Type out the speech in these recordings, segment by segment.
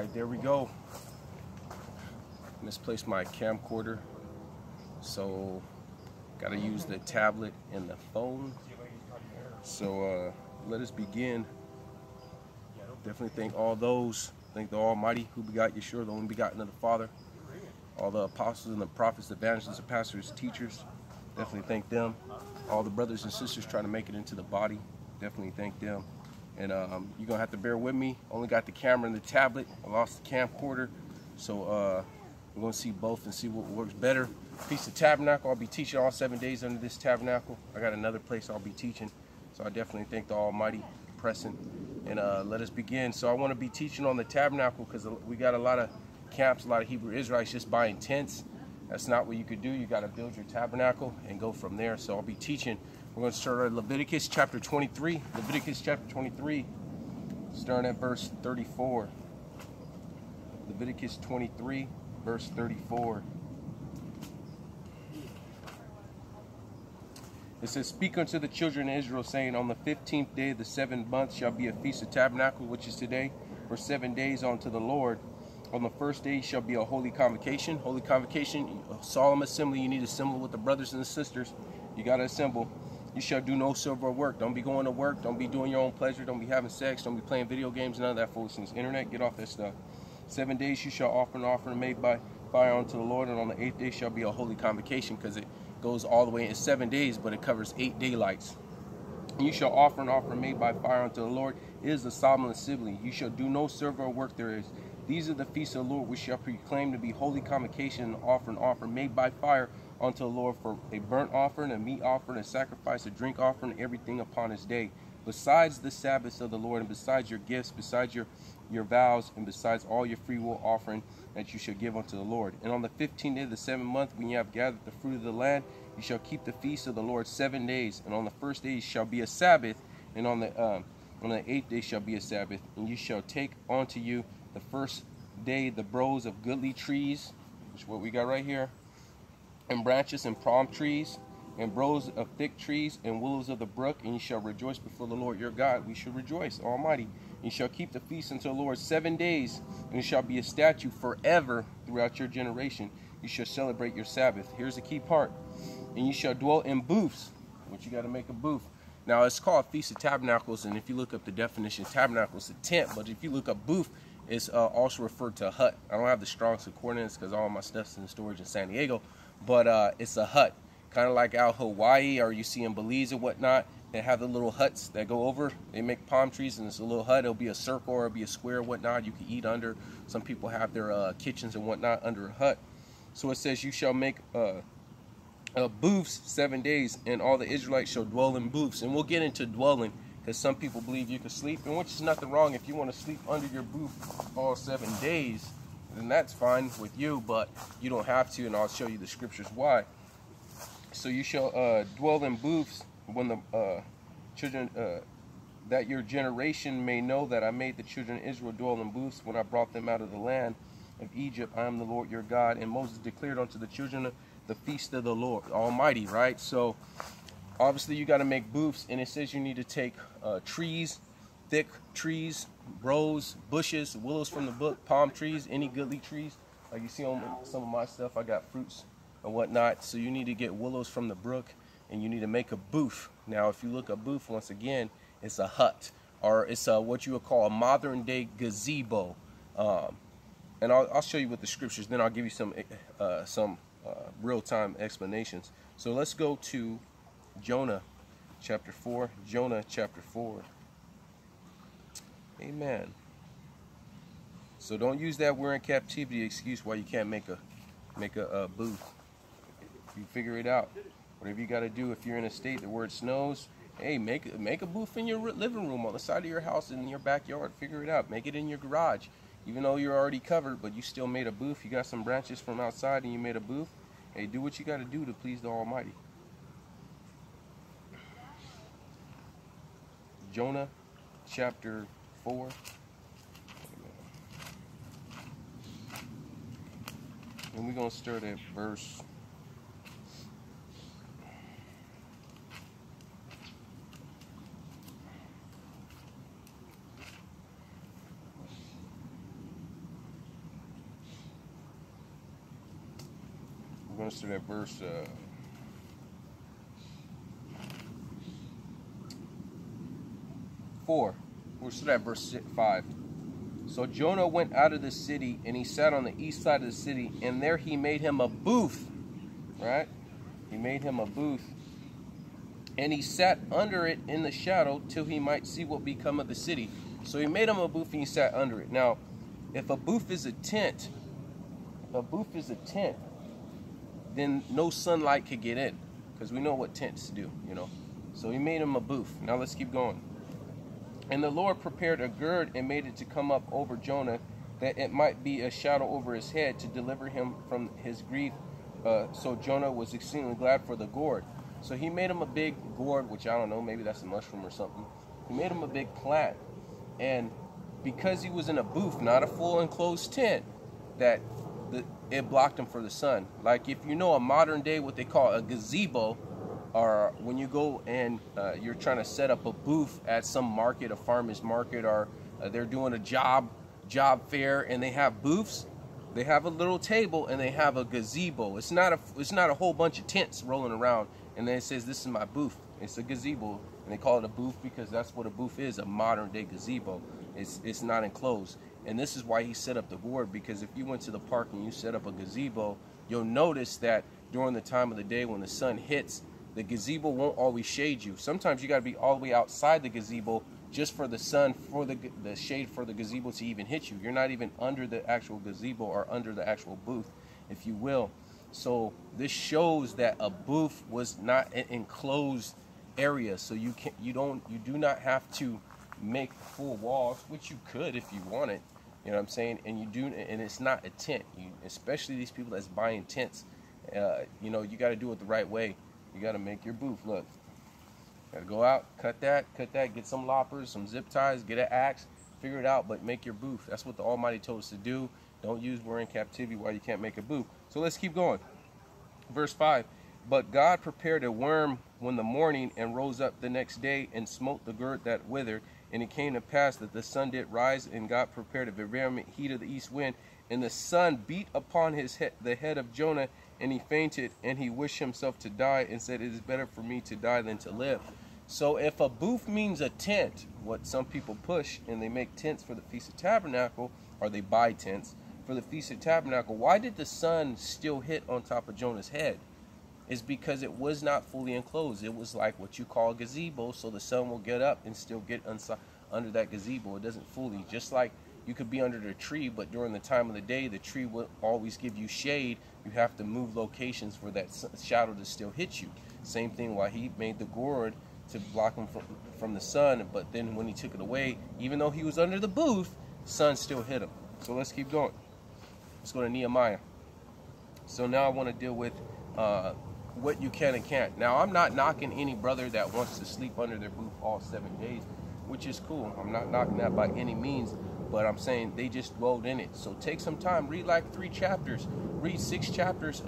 right, there we go. Misplaced my camcorder, so gotta use the tablet and the phone. So let us begin. Definitely thank all those, thank the Almighty who begot Yeshua, the only begotten of the Father, all the apostles and the prophets, the evangelists, the pastors, teachers. Definitely thank them. All the brothers and sisters trying to make it into the body. Definitely thank them. And you're gonna have to bear with me. Only got the camera and the tablet. I lost the camcorder, so we're gonna see both and see what works better. Feast of Tabernacle. I'll be teaching all 7 days under this tabernacle. I got another place I'll be teaching, so I definitely thank the Almighty present. And let us begin. So I want to be teaching on the tabernacle because we got a lot of camps, a lot of Hebrew Israelites just buying tents. That's not what you could do. You got to build your tabernacle and go from there. So I'll be teaching. We're going to start at Leviticus chapter 23. Leviticus chapter 23, starting at verse 34. Leviticus 23, verse 34. It says, "Speak unto the children of Israel, saying, on the 15th day of the 7th month shall be a feast of tabernacle, which is today, for 7 days unto the Lord. On the first day shall be a holy convocation." Holy convocation, a solemn assembly. You need to assemble with the brothers and the sisters. You got to assemble. "You shall do no silver work." Don't be going to work. Don't be doing your own pleasure. Don't be having sex. Don't be playing video games. None of that foolishness. Internet, get off that stuff. 7 days you shall offer an offering made by fire unto the Lord. And on the 8th day shall be a holy convocation, because it goes all the way in 7 days, but it covers 8 daylights. "And you shall offer an offering made by fire unto the Lord. It is a solemn assembly. You shall do no servile work there is. These are the feasts of the Lord, which shall proclaim to be holy convocation, and offer an offering made by fire unto the Lord, for a burnt offering, a meat offering, a sacrifice, a drink offering, everything upon his day. Besides the Sabbaths of the Lord, and besides your gifts, besides your vows, and besides all your free will offering that you shall give unto the Lord. And on the 15th day of the 7th month, when you have gathered the fruit of the land, you shall keep the feast of the Lord 7 days. And on the first day shall be a Sabbath, and on the 8th day shall be a Sabbath. And you shall take unto you the first day the boughs of goodly trees," which is what we got right here, "and branches and palm trees, and boughs of thick trees, and willows of the brook, and you shall rejoice before the Lord your God." We should rejoice, Almighty. "You shall keep the feast unto the Lord 7 days, and it shall be a statute forever throughout your generation. You shall celebrate your Sabbath." Here's the key part. "And you shall dwell in booths," which you got to make a booth. Now it's called Feast of Tabernacles, and if you look up the definition, tabernacle is a tent, but if you look up booth, it's also referred to a hut. I don't have the strongest concordance because all my stuff's in storage in San Diego, but it's a hut. Kind of like out Hawaii, or you see in Belize or whatnot, they have the little huts that go over. They make palm trees, and it's a little hut. It'll be a circle or it'll be a square or whatnot. You can eat under. Some people have their kitchens and whatnot under a hut. So it says, "You shall make booths 7 days, and all the Israelites shall dwell in booths." And we'll get into dwelling, because some people believe you can sleep, and which is nothing wrong. If you want to sleep under your booth all 7 days, then that's fine with you, but you don't have to, and I'll show you the scriptures why. "So you shall dwell in booths when the children, that your generation may know that I made the children of Israel dwell in booths when I brought them out of the land of Egypt. I am the Lord your God." And Moses declared unto the children the feast of the Lord Almighty, right? So obviously you got to make booths, and it says you need to take trees, thick trees, boughs, bushes, willows from the book, palm trees, any goodly trees. Like you see on some of my stuff, I got fruits and whatnot. So you need to get willows from the brook, and you need to make a booth. Now, if you look at booth, once again, it's a hut, or it's what you would call a modern day gazebo. And I'll show you with the scriptures, then I'll give you some real-time explanations. So let's go to Jonah chapter 4. Jonah chapter 4. Amen. So don't use that "we're in captivity" excuse why you can't make a booth. You figure it out. Whatever you got to do. If you're in a state where it snows, hey, make a booth in your living room, on the side of your house, in your backyard. Figure it out. Make it in your garage. Even though you're already covered, but you still made a booth. You got some branches from outside and you made a booth. Hey, do what you got to do to please the Almighty. Jonah chapter 4. And we're going to start at verse going to start at verse 4. We'll start at verse 5. So Jonah went out of the city, and he sat on the east side of the city, and there he made him a booth. Right? He made him a booth. And he sat under it in the shadow till he might see what become of the city. So he made him a booth and he sat under it. Now, if a booth is a tent, then no sunlight could get in, because we know what tents do, you know. So he made him a booth. Now let's keep going. And the Lord prepared a gird and made it to come up over Jonah, that it might be a shadow over his head to deliver him from his grief. So Jonah was exceedingly glad for the gourd. So he made him a big gourd, which I don't know, maybe that's a mushroom or something. He made him a big plant. And because he was in a booth, not a full enclosed tent, that it blocked him for the sun. Like if you know a modern day, what they call a gazebo, or when you go and you're trying to set up a booth at some market, a farmer's market, or they're doing a job fair and they have booths. They have a little table and they have a gazebo. It's not a whole bunch of tents rolling around and then it says this is my booth. It's a gazebo, and they call it a booth because that's what a booth is, a modern day gazebo. It's not enclosed. And this is why he set up the gourd, because if you went to the park and you set up a gazebo, you'll notice that during the time of the day when the sun hits, the gazebo won't always shade you. Sometimes you got to be all the way outside the gazebo just for the sun, for the shade for the gazebo to even hit you. You're not even under the actual gazebo or under the actual booth, if you will. So this shows that a booth was not an enclosed area. So you do not have to make full walls, which you could if you wanted. You know what I'm saying? And it's not a tent. Especially these people that's buying tents. You got to do it the right way. You got to make your booth. Look, got to go out, cut that, get some loppers, some zip ties, get an axe, figure it out, but make your booth. That's what the Almighty told us to do. Don't use we're in captivity while you can't make a booth. So let's keep going. Verse 5. But God prepared a worm when the morning, and rose up the next day, and smote the gourd that withered. And it came to pass that the sun did rise, and God prepared a vehement heat of the east wind, and the sun beat upon the head of Jonah, and he fainted, and he wished himself to die, and said, it is better for me to die than to live. So if a booth means a tent, what some people push, and they make tents for the Feast of Tabernacle, or they buy tents for the Feast of Tabernacle, why did the sun still hit on top of Jonah's head? Is because it was not fully enclosed. It was like what you call a gazebo, so the sun will get up and still get under that gazebo. It doesn't fully, just like you could be under the tree, but during the time of the day, the tree will always give you shade. You have to move locations for that shadow to still hit you. Same thing why he made the gourd to block him from the sun, but then when he took it away, even though he was under the booth, sun still hit him. So let's keep going. Let's go to Nehemiah. So now I want to deal with what you can and can't. Now, I'm not knocking any brother that wants to sleep under their booth all 7 days, which is cool. I'm not knocking that by any means, but I'm saying they just dwelled in it. So take some time, read like 3 chapters, read 6 chapters,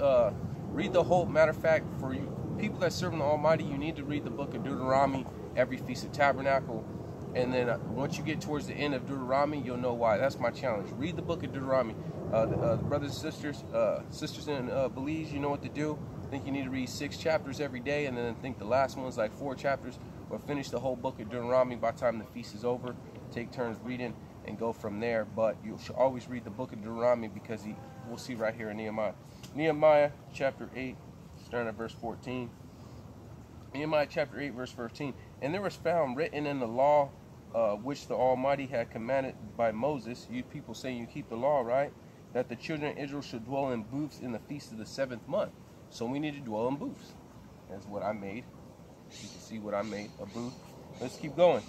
read the whole. Matter of fact, for you people that serve the Almighty, you need to read the book of Deuteronomy every Feast of Tabernacle. And then once you get towards the end of Deuteronomy, you'll know why. That's my challenge. Read the book of Deuteronomy. The brothers and sisters in Belize, you know what to do. I think you need to read 6 chapters every day, and then I think the last one's like 4 chapters, or finish the whole book of Deuteronomy by the time the feast is over. Take turns reading and go from there. But you should always read the book of Deuteronomy, because we'll see right here in Nehemiah. Nehemiah chapter 8, starting at verse 14. Nehemiah chapter 8, verse 14. And there was found written in the law which the Almighty had commanded by Moses. You people saying you keep the law, right? That the children of Israel should dwell in booths in the feast of the 7th month. So we need to dwell in booths. That's what I made. You can see what I made, a booth. Let's keep going.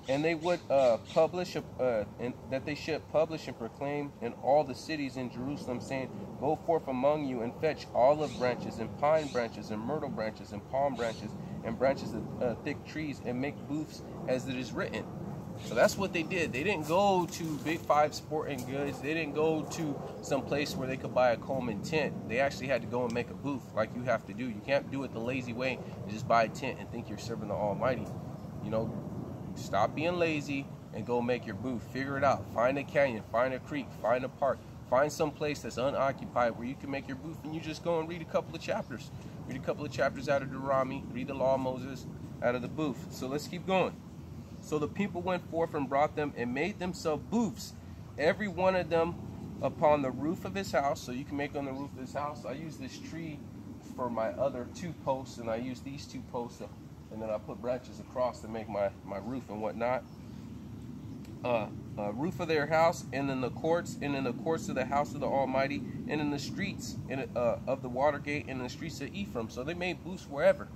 And they would publish, and that they should publish and proclaim in all the cities in Jerusalem, saying, go forth among you and fetch olive branches and pine branches and myrtle branches and palm branches and branches of thick trees, and make booths as it is written. So that's what they did. They didn't go to Big 5 Sporting Goods. They didn't go to some place where they could buy a Coleman tent. They actually had to go and make a booth like you have to do. You can't do it the lazy way and just buy a tent and think you're serving the Almighty. You know, stop being lazy and go make your booth. Figure it out. Find a canyon, find a creek, find a park, Find some place that's unoccupied where you can make your booth, and you just go and read a couple of chapters. Read a couple of chapters out of Deuteronomy. Read the law of Moses out of the booth. So let's keep going. So the people went forth and brought them and made themselves booths, every one of them upon the roof of his house. So you can make on the roof of his house. I use this tree for my other 2 posts, and I use these 2 posts, and then I put branches across to make my roof and whatnot. Roof of their house, and in the courts, of the house of the Almighty, and in the streets of the water gate, and in the streets of Ephraim. So they made booths wherever.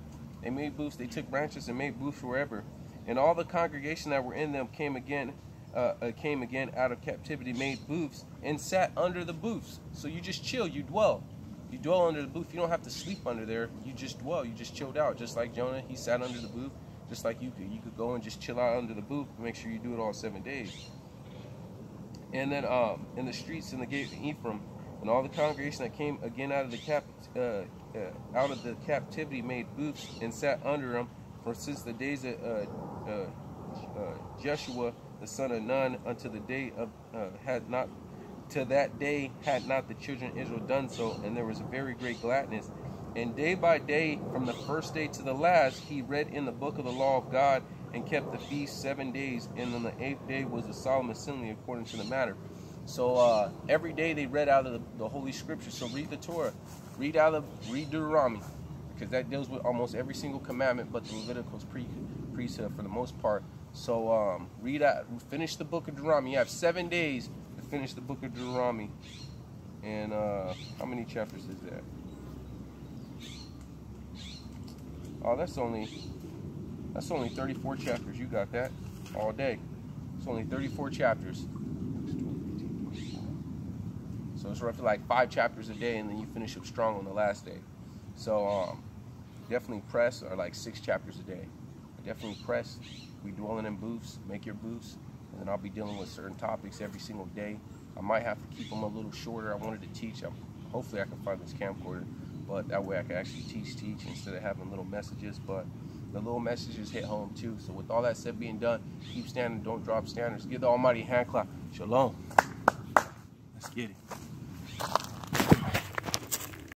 They made booths. They took branches and made booths wherever. And all the congregation that were in them came again out of captivity, made booths, and sat under the booths. So you just chill. You dwell. You dwell under the booth. You don't have to sleep under there. You just dwell. You just chilled out. Just like Jonah, he sat under the booth. Just like you could go and just chill out under the booth. Make sure you do it all 7 days. And then in the streets in the gate of Ephraim, and all the congregation that came again out of the captivity made booths and sat under them. For since the days of Yeshua the son of Nun unto the day of to that day had not the children of Israel done so, and there was a very great gladness. And day by day, from the first day to the last, he read in the book of the law of God, and kept the feast 7 days, and on the 8th day was a solemn assembly according to the matter. So every day they read out of the Holy Scripture. So read the Torah, read Deuteronomy, because that deals with almost every single commandment, but the Leviticus priesthood for the most part. So finish the book of Deuteronomy. You have 7 days to finish the book of Deuteronomy. And how many chapters is that? Oh, that's only 34 chapters. You got that all day. It's only 34 chapters. So it's roughly like 5 chapters a day, and then you finish up strong on the last day. So definitely press, or like 6 chapters a day. Definitely press. We dwelling in booths. Make your booths, and then I'll be dealing with certain topics every single day. I might have to keep them a little shorter. I wanted to teach. Hopefully I can find this camcorder, but that way I can actually teach instead of having little messages. But the little messages hit home too. So with all that said being done, keep standing, don't drop standards. Give the Almighty a hand clap. Shalom. Let's get it.